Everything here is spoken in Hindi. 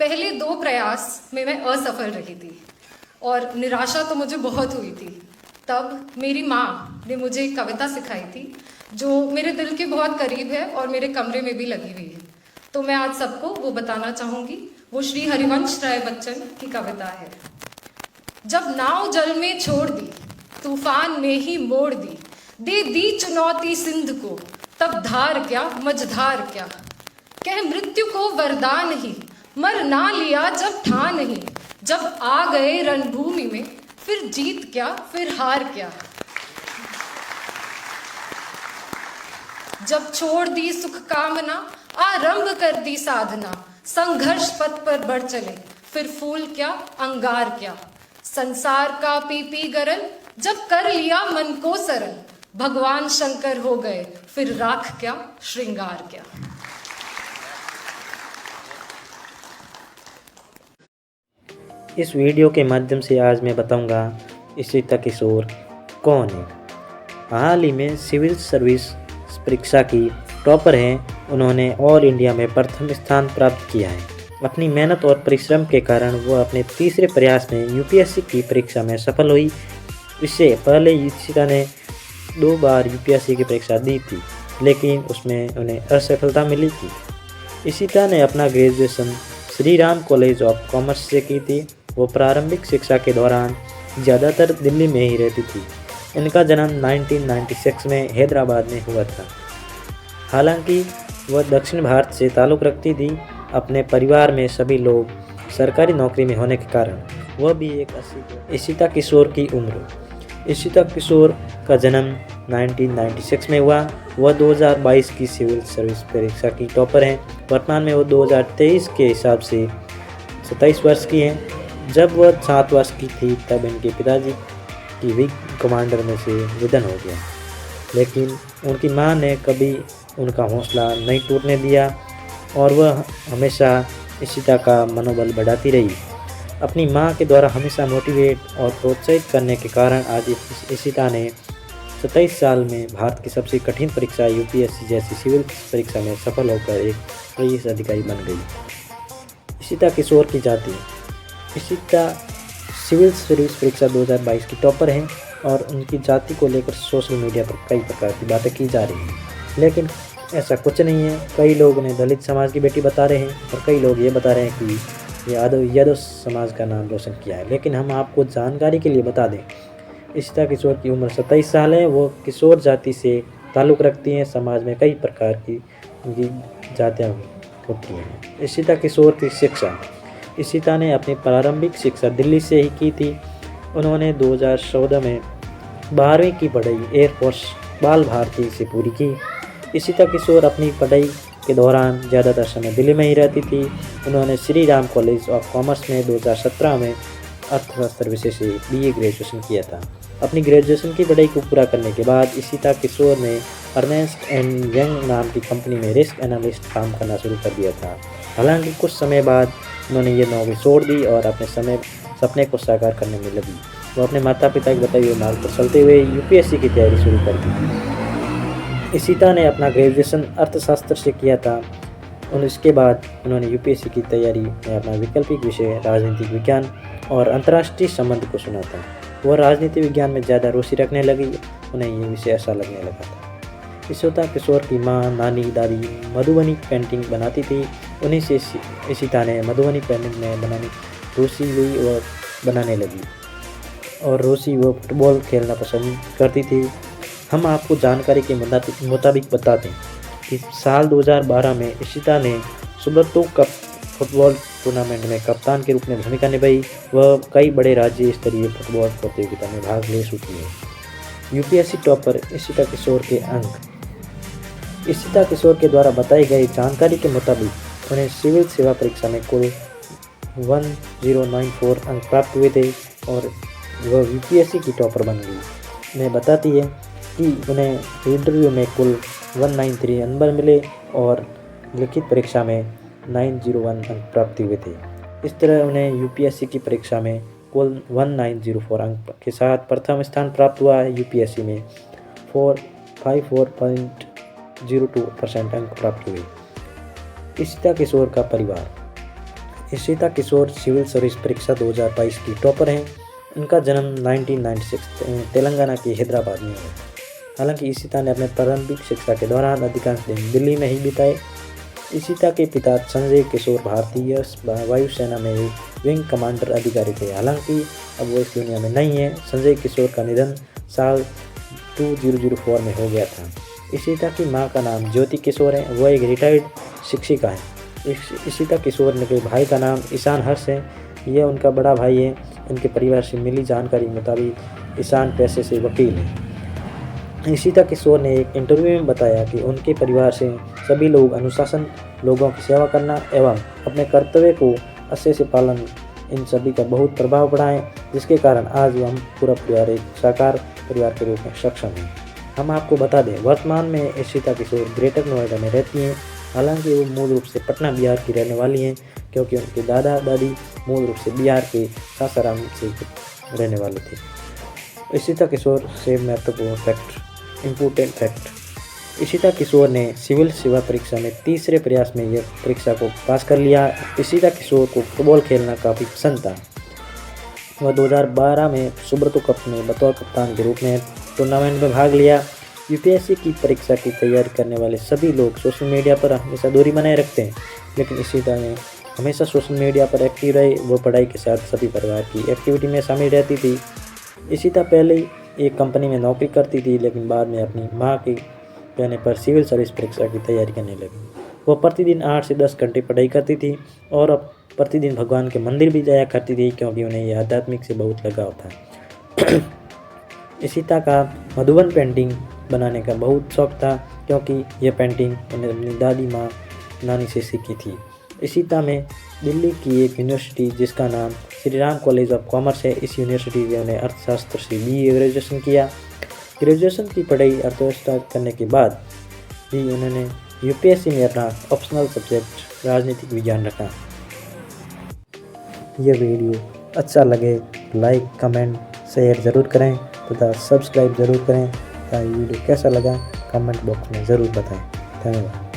पहले 2 प्रयास में मैं असफल रही थी और निराशा तो मुझे बहुत हुई थी। तब मेरी माँ ने मुझे एक कविता सिखाई थी जो मेरे दिल के बहुत करीब है और मेरे कमरे में भी लगी हुई है। तो मैं आज सबको वो बताना चाहूँगी। वो श्री हरिवंश राय बच्चन की कविता है। जब नाव जल में छोड़ दी, तूफान में ही मोड़ दी, दे दी चुनौती सिंध को, तब धार क्या मझधार क्या, कह मृत्यु को वरदान ही, मर ना लिया जब ठान ही, जब आ गए रणभूमि में, फिर जीत क्या फिर हार क्या। जब छोड़ दी सुख कामना, आरंभ कर दी साधना, संघर्ष पथ पर बढ़ चले, फिर फूल क्या अंगार क्या, संसार का पी गरल, जब कर लिया मन को सरल, भगवान शंकर हो गए, फिर राख क्या श्रृंगार क्या। इस वीडियो के माध्यम से आज मैं बताऊंगा इशिता किशोर कौन है। हाल ही में सिविल सर्विस परीक्षा की टॉपर हैं। उन्होंने ऑल इंडिया में प्रथम स्थान प्राप्त किया है। अपनी मेहनत और परिश्रम के कारण वो अपने तीसरे प्रयास में यूपीएससी की परीक्षा में सफल हुई। इससे पहले इशिता ने 2 बार यूपीएससी की परीक्षा दी थी, लेकिन उसमें उन्हें असफलता मिली थी। इशिता ने अपना graduation Shri Ram college of commerce से की थी। वो प्रारंभिक शिक्षा के दौरान ज़्यादातर दिल्ली में ही रहती थी। इनका जन्म 1996 में हैदराबाद में हुआ था। हालांकि वह दक्षिण भारत से ताल्लुक़ रखती थी। अपने परिवार में सभी लोग सरकारी नौकरी में होने के कारण वह भी एक इशिता किशोर की उम्र। इशिता किशोर का जन्म 1996 में हुआ। वह 2022 की सिविल सर्विस परीक्षा की टॉपर हैं। वर्तमान में वो 2023 के हिसाब से 27 वर्ष की हैं। जब वह 7 वर्ष की थी तब इनके पिताजी की विंग कमांडर में से निधन हो गया, लेकिन उनकी मां ने कभी उनका हौसला नहीं टूटने दिया और वह हमेशा इशिता का मनोबल बढ़ाती रही। अपनी मां के द्वारा हमेशा मोटिवेट और प्रोत्साहित करने के कारण आज इशिता ने 27 साल में भारत की सबसे कठिन परीक्षा यूपीएससी जैसी सिविल परीक्षा में सफल होकर एक पुलिस अधिकारी बन गई। इशिता किशोर की जाति। इशिता सिविल सर्विस परीक्षा 2022 की टॉपर हैं और उनकी जाति को लेकर सोशल मीडिया पर कई प्रकार की बातें की जा रही हैं, लेकिन ऐसा कुछ नहीं है। कई लोग उन्हें दलित समाज की बेटी बता रहे हैं और कई लोग ये बता रहे हैं कि यादव समाज का नाम रोशन किया है। लेकिन हम आपको जानकारी के लिए बता दें, इशिता किशोर की उम्र 27 साल है। वो किशोर जाति से ताल्लुक़ रखती हैं। समाज में कई प्रकार की उनकी जातियाँ होती हैं। इशिता किशोर की शिक्षा। इशिता ने अपनी प्रारंभिक शिक्षा दिल्ली से ही की थी। उन्होंने 2014 में 12वीं की पढ़ाई एयरफोर्स बाल भारती से पूरी की। इशिता किशोर अपनी पढ़ाई के दौरान ज़्यादातर समय दिल्ली में ही रहती थी। उन्होंने Shri Ram college of commerce में 2017 में अर्थशास्त्र विषय से बीए ग्रेजुएशन किया था। अपनी ग्रेजुएशन की पढ़ाई को पूरा करने के बाद इशिता किशोर ने अर्नेस्ट एंड यंग नाम की कंपनी में रिस्क एनालिस्ट काम करना शुरू कर दिया था। हालांकि कुछ समय बाद उन्होंने ये नौकरी छोड़ दी और अपने सपने को साकार करने में लगी। वो अपने माता पिता के बताए हुए मार्ग पर चलते हुए यूपीएससी की तैयारी शुरू कर दी। इशिता ने अपना ग्रेजुएशन अर्थशास्त्र से किया था और इसके बाद उन्होंने यूपीएससी की तैयारी में अपना वैकल्पिक विषय राजनीतिक विज्ञान और अंतर्राष्ट्रीय संबंध को चुना था। वह राजनीति विज्ञान में ज़्यादा रुचि रखने लगी। उन्हें ये विषय ऐसा लगने लगा था। इशिता किशोर की मां, नानी, दादी मधुबनी पेंटिंग बनाती थी। उन्हीं से इशिता ने मधुबनी पेंटिंग में बनाने रुचि हुई और बनाने लगी और रुचि वो फुटबॉल खेलना पसंद करती थी। हम आपको जानकारी के मुताबिक बता दें कि साल 2012 में इशिता ने सुब्रतो कप फुटबॉल टूर्नामेंट में कप्तान के रूप में भूमिका निभाई। वह कई बड़े राज्य स्तरीय फुटबॉल प्रतियोगिता में भाग ले चुकी है। यूपीएससी टॉपर इशिता किशोर के अंक। इशिता किशोर के द्वारा बताई गई जानकारी के मुताबिक उन्हें सिविल सेवा परीक्षा में कुल 1094 अंक प्राप्त हुए थे और वह यूपीएससी की टॉपर बन गई। उन्हें बताती है कि उन्हें इंटरव्यू में कुल 193 नंबर मिले और लिखित परीक्षा में 901 अंक प्राप्त हुए थे। इस तरह उन्हें यूपीएससी की परीक्षा में कुल 1904 अंक के साथ प्रथम स्थान प्राप्त हुआ है। यूपीएससी में 54.02% अंक प्राप्त हुए। इशिता किशोर का परिवार। इशिता किशोर सिविल सर्विस परीक्षा 2022 की टॉपर हैं। इनका जन्म 1996 तेलंगाना के हैदराबाद में हुआ। हालांकि इशिता ने अपने प्रारंभिक शिक्षा के दौरान अधिकांश दिन दिल्ली में ही बिताए। इशिता के पिता संजय किशोर भारतीय वायुसेना में एक विंग कमांडर अधिकारी थे। हालांकि अब वो इस दुनिया में नहीं है। संजय किशोर का निधन साल 2004 में हो गया था। इशिता की मां का नाम ज्योति किशोर है, वो एक रिटायर्ड शिक्षिका है। इशिता किशोर के भाई का नाम ईशान हर्ष है, यह उनका बड़ा भाई है। इनके परिवार से मिली जानकारी मुताबिक ईशान पेशे से वकील है। इशिता किशोर ने एक इंटरव्यू में बताया कि उनके परिवार से सभी लोग अनुशासन, लोगों की सेवा करना एवं अपने कर्तव्य को अच्छे से पालन, इन सभी का बहुत प्रभाव पड़ा है, जिसके कारण आज हम पूरा परिवार एक साकार परिवार के रूप में सक्षम हैं। हम आपको बता दें, वर्तमान में इशिता किशोर ग्रेटर नोएडा में रहती हैं। हालांकि वो मूल रूप से पटना बिहार की रहने वाली हैं, क्योंकि उनके दादा दादी मूल रूप से बिहार के सासाराम से रहने वाले थे। इशिता किशोर से महत्वपूर्ण इम्पोर्टेंट फैक्ट। इशिता किशोर ने सिविल सेवा परीक्षा में तीसरे प्रयास में यह परीक्षा को पास कर लिया। इशिता किशोर को फुटबॉल खेलना काफ़ी पसंद था। वह 2012 में सुब्रतो कप में बतौर कप्तान के रूप में टूर्नामेंट में भाग लिया। यूपीएससी की परीक्षा की तैयारी करने वाले सभी लोग सोशल मीडिया पर हमेशा दूरी बनाए रखते हैं, लेकिन इशिता ने हमेशा सोशल मीडिया पर एक्टिव रही। वो पढ़ाई के साथ सभी प्रकार की एक्टिविटी में शामिल रहती थी। इशिता पहले एक कंपनी में नौकरी करती थी, लेकिन बाद में अपनी मां के कहने पर सिविल सर्विस परीक्षा की तैयारी करने लगी। वो प्रतिदिन 8 से 10 घंटे पढ़ाई करती थी और अब प्रतिदिन भगवान के मंदिर भी जाया करती थी, क्योंकि उन्हें यह आध्यात्मिक से बहुत लगाव था। इशिता का मधुबन पेंटिंग बनाने का बहुत शौक था, क्योंकि यह पेंटिंग उन्हें अपनी दादी माँ नानी से सीखी थी। इशिता में दिल्ली की एक यूनिवर्सिटी जिसका नाम Shri Ram college of commerce है, इस यूनिवर्सिटी में उन्हें अर्थशास्त्र से BA ग्रेजुएशन किया। ग्रेजुएशन की पढ़ाई अर्थव्यवस्था करने के बाद भी उन्होंने यूपीएससी में अपना ऑप्शनल सब्जेक्ट राजनीतिक विज्ञान रखा। यह वीडियो अच्छा लगे लाइक, कमेंट, शेयर ज़रूर करें तथा सब्सक्राइब ज़रूर करें। वीडियो कैसा लगा कमेंट बॉक्स में ज़रूर बताएं। धन्यवाद।